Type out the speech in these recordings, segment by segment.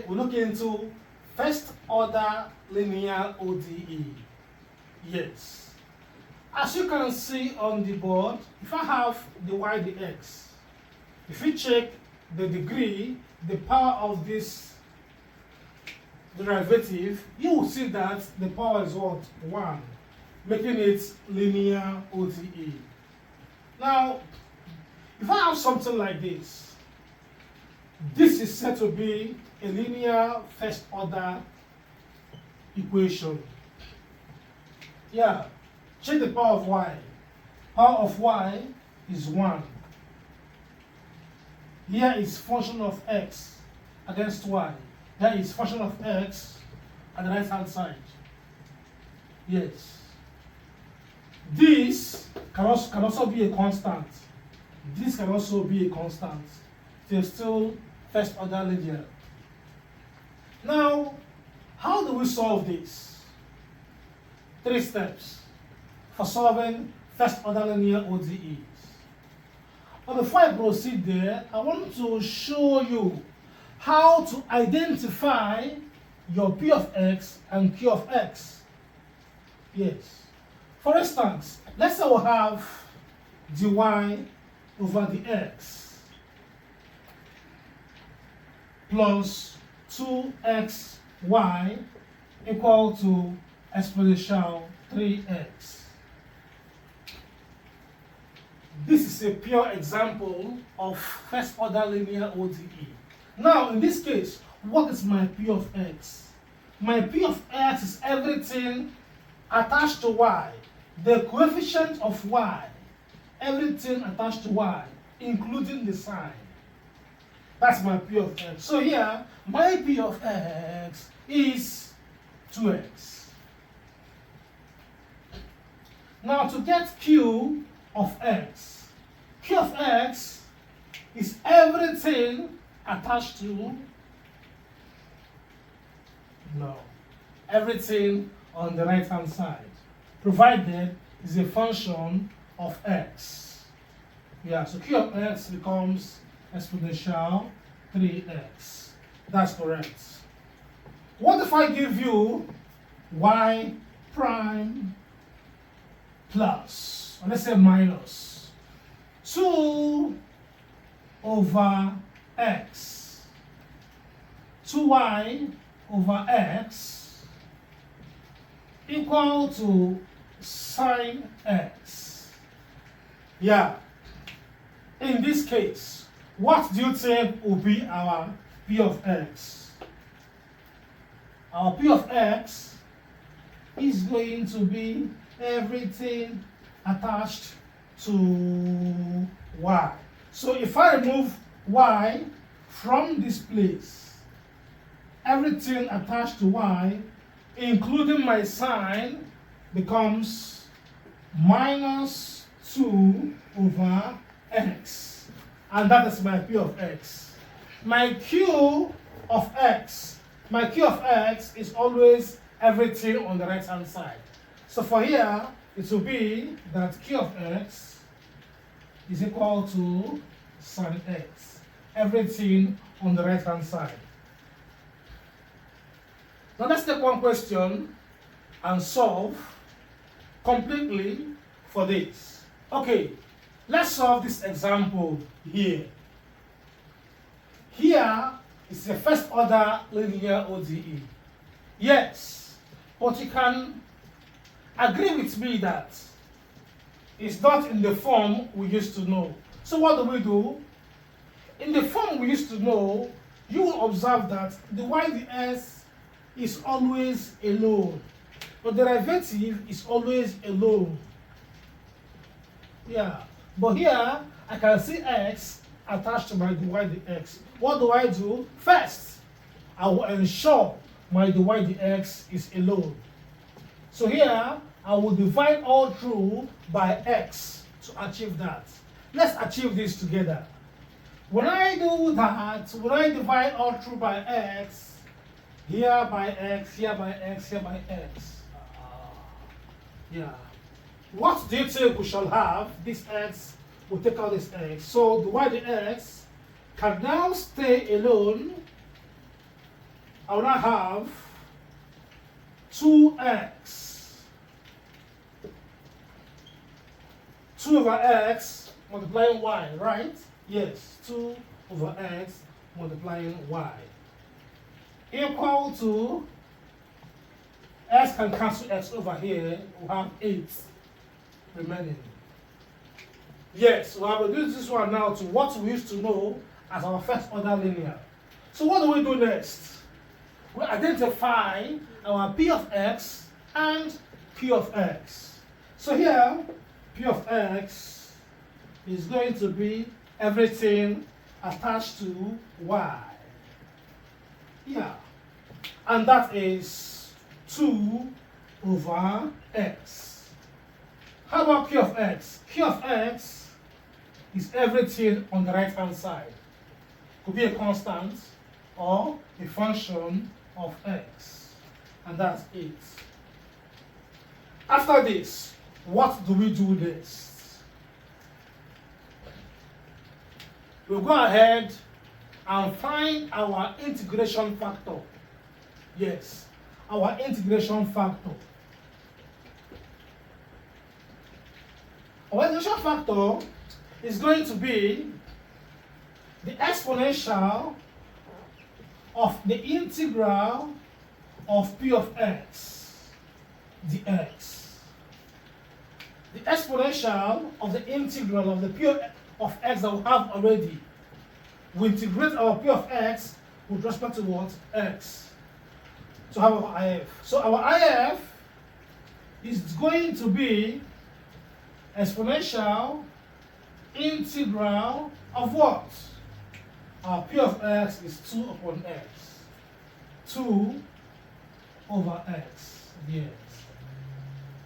Today we look into first order linear ODE. Yes. As you can see on the board, if I have the y, the x, if you check the degree, the power of this derivative, you will see that the power is what? 1, making it linear ODE. Now, if I have something like this is said to be a linear first order equation. Yeah, check the power of y. Power of y is 1. Here is function of x against y. Here is function of x at the right hand side. Yes. This can also be a constant. This can also be a constant. They're still first order linear. Now, how do we solve this? 3 steps for solving first order linear ODEs. But before I proceed there, I want to show you how to identify your P of x and Q of x. Yes. For instance, let's say we have dy over the x plus 2xy equal to exponential 3x. This is a pure example of first order linear ODE. Now, in this case, what is my P of x? My P of x is everything attached to y, the coefficient of y, everything attached to y, including the sign. That's my P of x. So here, my P of x is 2x. Now to get Q of x, Q of x is everything attached to, everything on the right hand side, provided is a function of x. Yeah, so Q of x becomes exponential 3x. That's correct. What if I give you y prime plus, or let's say minus 2 over x, 2y over x equal to sine x? Yeah. In this case, what do you think will be our P of x? Our P of x is going to be everything attached to y. So if I remove y from this place, everything attached to y, including my sign, becomes minus 2 over x. And that is my P of x. My Q of x is always everything on the right hand side. So for here, it will be that Q of x is equal to sine x, everything on the right hand side. Now let's take one question and solve completely for this. Okay, let's solve this example here. Here is a first order linear ODE. Yes, but you can agree with me that it's not in the form we used to know. So what do? In the form we used to know, you will observe that the y ds is always alone. The derivative is always alone. Yeah. But here, I can see x attached to my dy dx. What do? First, I will ensure my dy dx is alone. So here, I will divide all through by x to achieve that. Let's achieve this together. When I do that, when I divide all through by x, here by x, here by x, here by x. Yeah. What do you think we shall have? This x will take out this x. So the y dx can now stay alone I will now have 2x. 2 over x multiplying y, right? Yes, 2 over x multiplying y. Equal to, x can cancel x over here, we have 8 remaining. Yes, we have reduced this one now to what we used to know as our first order linear. So what do we do next? We identify our p of x and q of x. So here, p of x is going to be everything attached to y. Yeah. And that is 2 over x. How about q of x? Q of x is everything on the right hand side. Could be a constant or a function of x. And that's 8. After this, what do we do next? We'll go ahead and find our integration factor. Yes, our integration factor. Our integration factor is going to be the exponential of the integral of p of x dx. The exponential of the integral of the p of x that we have already. We integrate our p of x with respect to what? X. To have our IF. So our IF is going to be exponential integral of what? Our p of x is 2 upon x. 2 over x dx.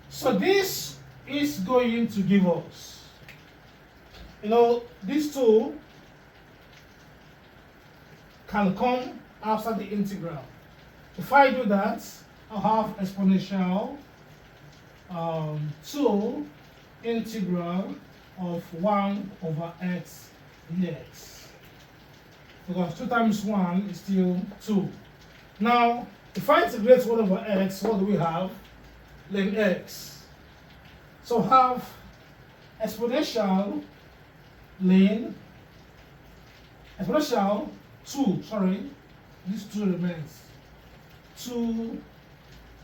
So this is going to give us, these two can come after the integral. If I do that, I'll have exponential 2 integral of 1 over x dx. Because 2 times 1 is still 2. Now, if I integrate 1 over x, what do we have? Ln x. So have exponential ln, exponential 2, this 2 remains. 2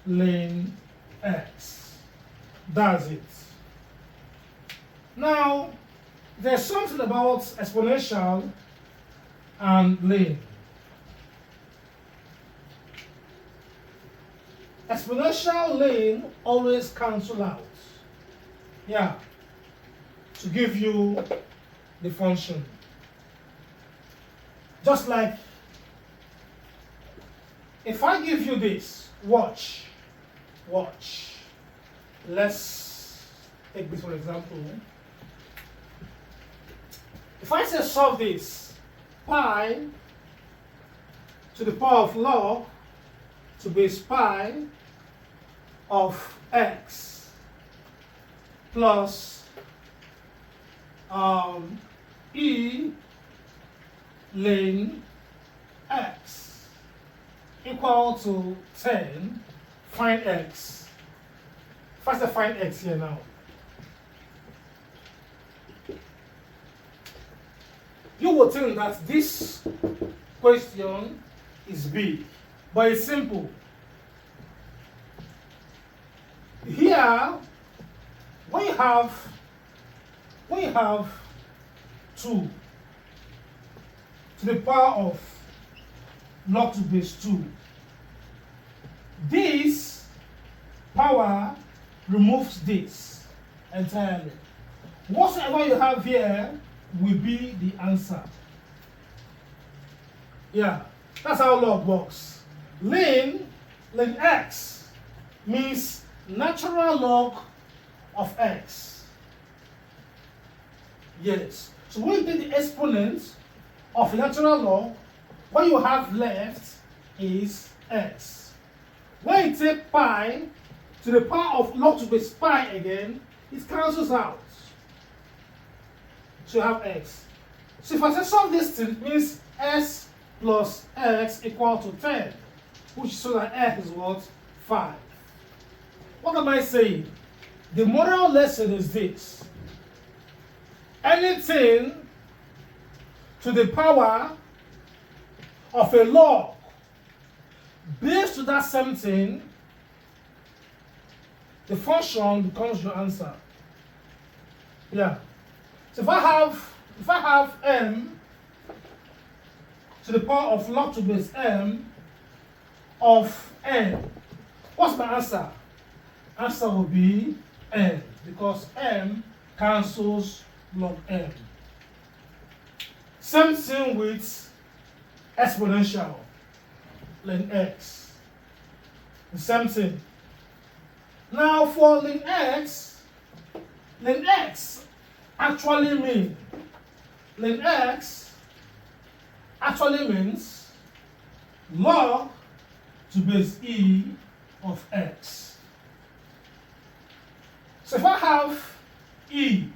ln x. That's it. Now, there's something about exponential and ln. Exponential ln always cancel out. Yeah. To give you the function. Just like if I give you this, watch. Let's take this for example. If I say solve this, pi to the power of log to base pi of x plus e ln x equal to 10, find x. First, find x here now. You will think that this question is big, but it's simple. Here, when you have 2 to the power of log to base 2, this power removes this entirely. Whatever you have here will be the answer. Yeah, that's how log works. Ln x means natural log of x. Yes. So when you take the exponent of natural log, what you have left is x. When you take pi to the power of log to base pi again, it cancels out. So you have x. So if I say solve this thing, it means s plus x equal to 10. which shows that x is what? 5. What am I saying? The moral lesson is this: anything to the power of a log based to that same thing, the function becomes your answer. Yeah. So if I have m to the power of log to base m of n, what's my answer? Answer will be n, because m cancels log m. Same thing with exponential, ln x. The same thing. Now for ln x actually means log to base e of x. So if I have e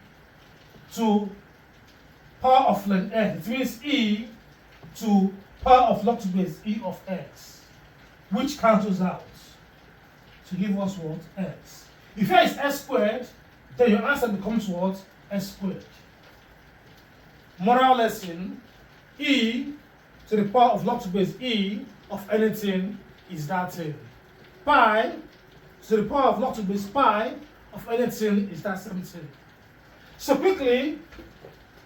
to power of ln x, it means e to power of log to base e of x, which cancels out to give us what? X. If here is x squared, then your answer becomes what? S squared. Moral lesson: e to the power of log to base e of anything is that thing. Pi to the power of log to base pi of anything is that same thing. So quickly,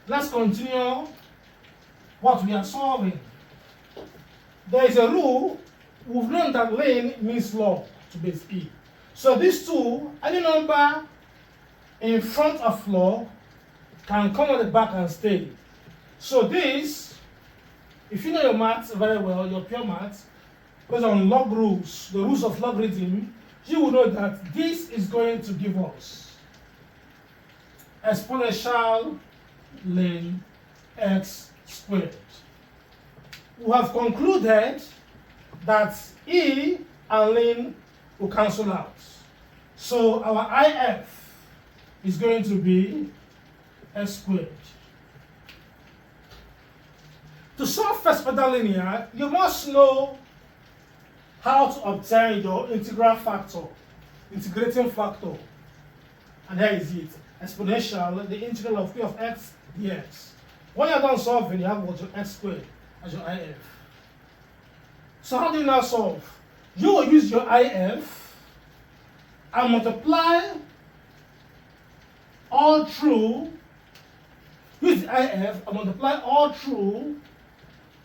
let's continue what we are solving. There is a rule. We've known that ln means log to base e. So these two, any number in front of log can come at the back and stay. So this, if you know your maths very well, your pure maths, based on log rules, the rules of logarithm, you will know that this is going to give us exponential ln x squared. We have concluded that e and ln will cancel out. So our if is going to be x squared. To solve first order linear, you must know how to obtain your integral factor, integrating factor. And here is it: exponential, the integral of p of x dx. When you're done solving, you have what? Your x squared as your if. So how do you now solve? You will use your if and multiply all through, use the if and multiply all through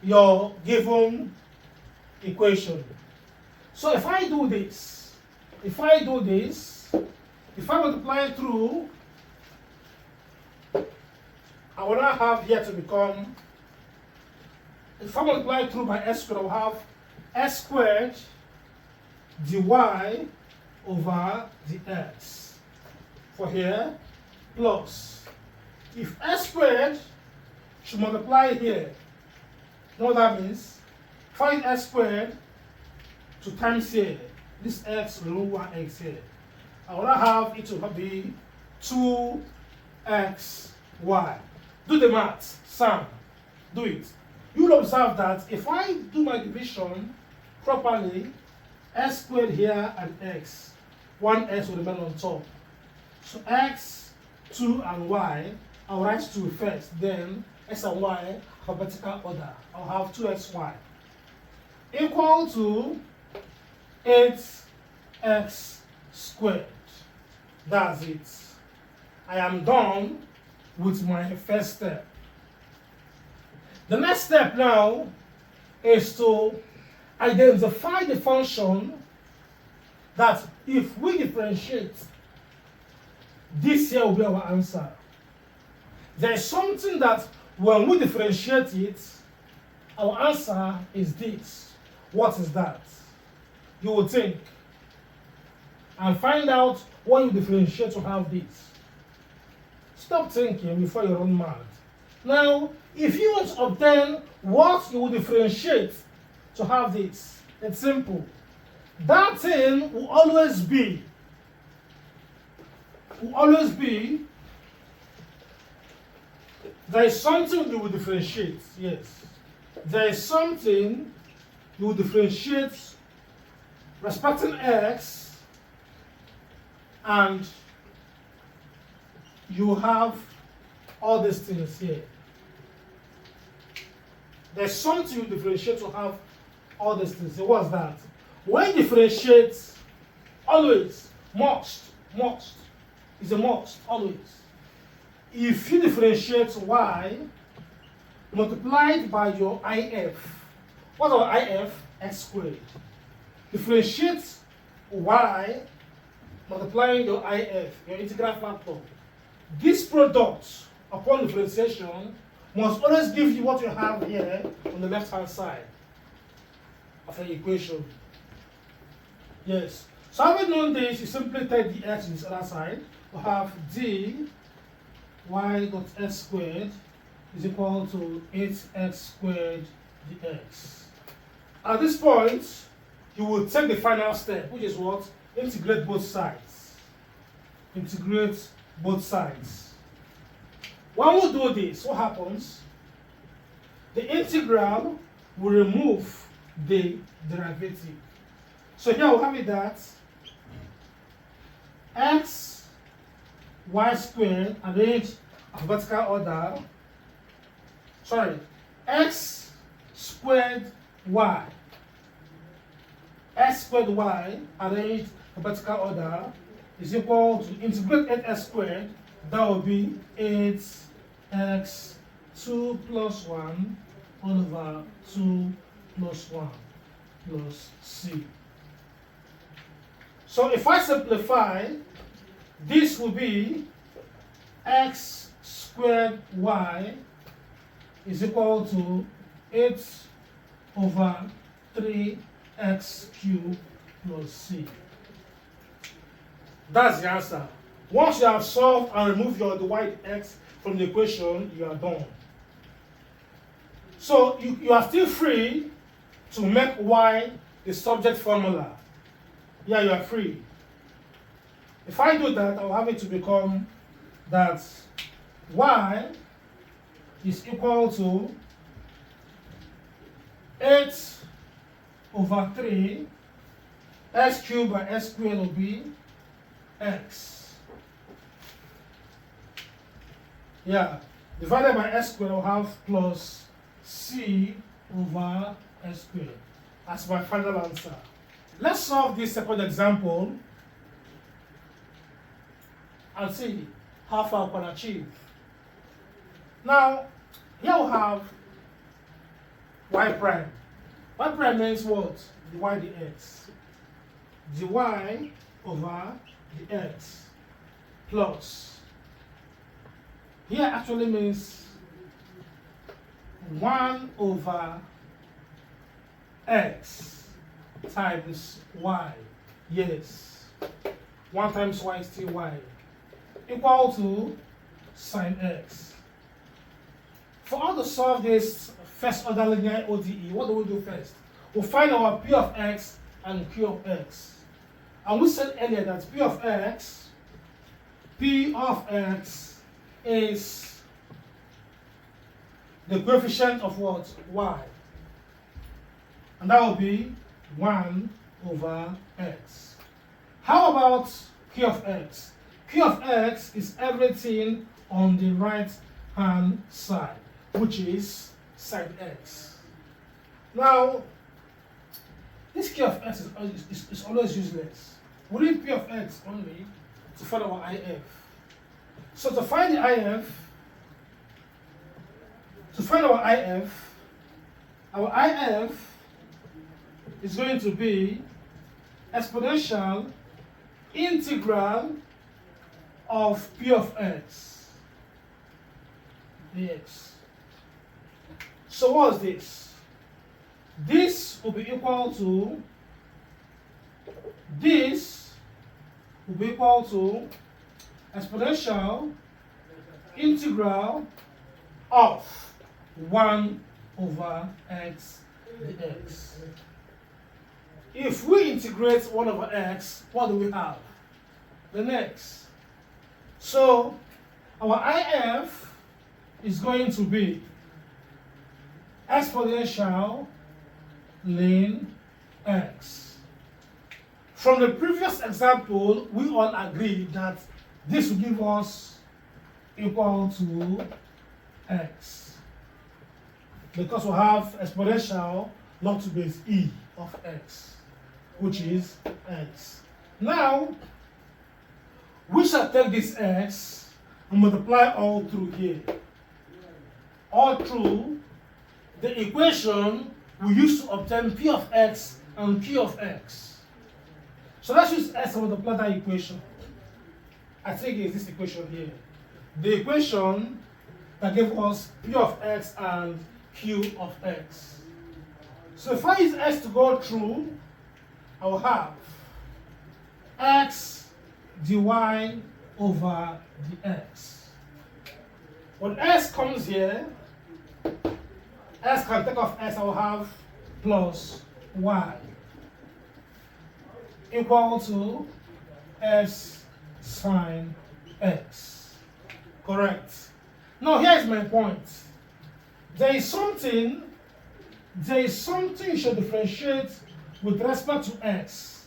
your given equation. So if I do this, if I multiply through, I will now have here to become, if I multiply through by s squared, I will have s squared dy over the x for here, plus, if s squared should multiply here, you know what that means? Find s squared to times here, this x remove one x here. I will now have it to be 2xy. Do the math, Sam, do it. You will observe that if I do my division properly, s squared here and x, one x will remain on top. So x, 2 and y, I'll write 2 first, then x and y alphabetical order. I'll have 2xy equal to 8x squared. That's it. I am done with my first step. The next step now is to identify the function that if we differentiate, this here will be our answer. There is something that when we differentiate it, our answer is this. What is that? You will think and find out what you differentiate to have this. Stop thinking before you run mad. Now, if you want to obtain what you will differentiate to have this, it's simple. That thing will always be, there is something you will differentiate, yes. There is something you will differentiate respecting x, and you have all these things here. There's something you differentiate to have all these things. So what's that? When you differentiate, always, must, is a must, always. If you differentiate y multiplied by your if, what's our if? X squared. Differentiate y multiplying your if, your integral factor. This product upon differentiation must always give you what you have here on the left hand side of the equation. Yes. So having known this, you simply take the x to this other side. We have d y dot x squared is equal to 8x squared dx. At this point, you will take the final step, which is what? Integrate both sides. Integrate both sides. When we do this, what happens? The integral will remove the derivative. So here we have it that x y squared arranged alphabetical order. Sorry, x squared y. X squared y arranged alphabetical order is equal to integrate 8x squared. That will be 8x 2 plus 1 over 2 plus 1 plus c. So if I simplify, this will be x squared y is equal to 8 over 3x cubed plus c. That's the answer. Once you have solved and removed your y x from the equation, you are done. So you are still free to make y the subject formula. Yeah, you are free. If I do that, I'll have it to become that y is equal to 8 over 3 x cubed by x squared will be x. Yeah, divided by x squared, I'll have plus c over x squared as my final answer. Let's solve this second example and see how far we can achieve. Now, here we have y prime. Y prime means what? Dy dx. Dy over dx plus. Here actually means 1 over x times y. Yes. 1 times y is still y. Equal to sine x. For us to solve this first order linear ODE, what do we do first? We'll find our P of x and Q of x. And we said earlier that P of x is the coefficient of what? Y. And that will be 1 over x. How about Q of x? Q of x is everything on the right hand side, which is sine x. Now, this Q of x is always useless. We need P of x only to find our IF. So to find the IF, our IF is going to be exponential integral of P of x dx. So what's this? This will be equal to exponential integral of 1 over x dx. If we integrate 1 over x, what do we have? The next. So our IF is going to be exponential ln x. From the previous example, we all agreed that this will give us equal to x, because we have exponential log to base e of x, which is x. Now, we shall take this x and multiply all through here. All through the equation we use to obtain p of x and q of x. So let's use s and multiply that equation. I think it's this equation here. The equation that gave us p of x and q of x. So if I use s to go through, I will have x dy over dx. When s comes here, s can take off s, I will have plus y equal to s sine x. Correct. Now here is my point. There is something you should differentiate with respect to x.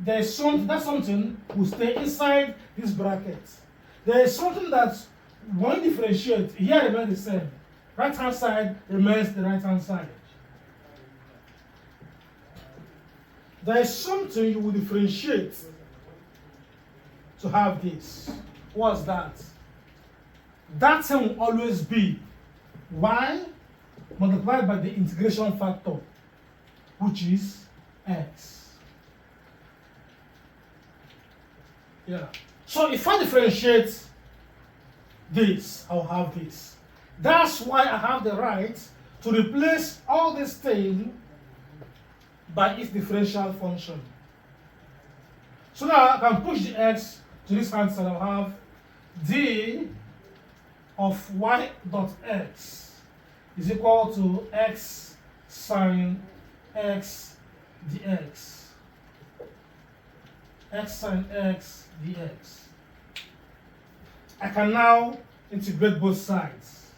That something will stay inside this bracket. There is something that when you differentiate, here remains the same. Right hand side remains the right hand side. There is something you will differentiate to have this. What's that? That thing will always be y multiplied by the integration factor, which is x. Yeah. So if I differentiate this, I'll have this. That's why I have the right to replace all this thing by its differential function. So now I can push the x to this hand side. I'll have d of y dot x is equal to x sine x dx. X sine x dx. I can now integrate both sides.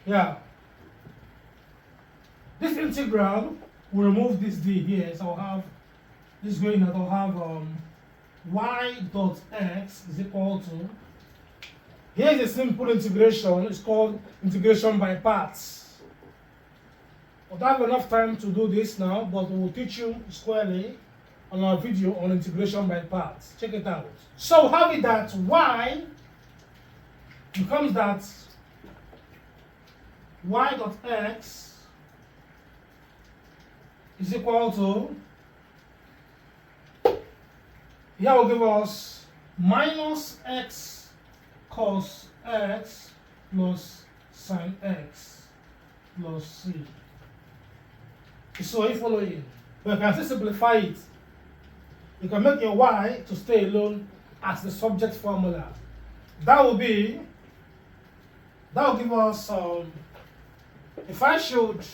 Yeah. This integral will remove this d here, so I'll have this going out. I'll have y dot x is equal to. Here's a simple integration. It's called integration by parts. I don't have enough time to do this now, but we will teach you squarely on our video on integration by parts. Check it out. So have it that y becomes that y dot x is equal to, here will give us minus x cos x plus sine x plus c. So are you following? But you can still simplify it. You can make your y to stay alone as the subject formula. That will give us, if I should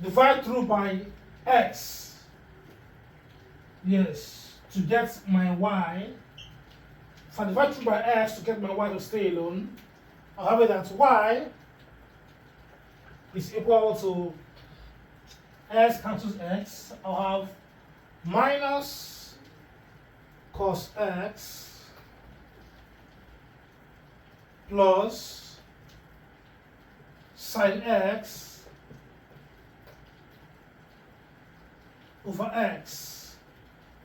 divide through by x, yes, to get my y. If I divide through by x to get my y to stay alone, I'll have it that y is equal to x cancels x. I'll have minus cos x plus sine x over x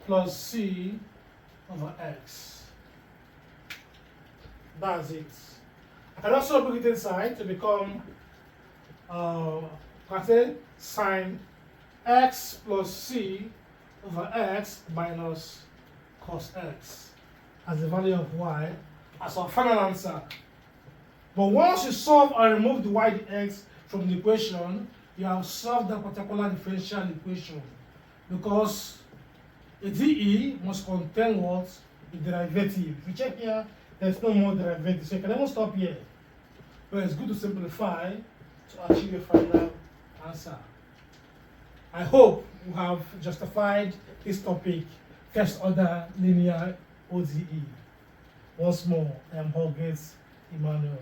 plus c over x. That's it. I can also bring it inside to become sine x plus c over x minus cos x as the value of y as our final answer. But once you solve and remove the y dx from the equation, you have solved that particular differential equation, because a dE must contain what? A derivative. If you check here, there's no more derivative, so you can even stop here. But it's good to simplify to achieve a final answer. I hope you have justified this topic, first order linear ODE. Once more, I am Holgate Emmanuel.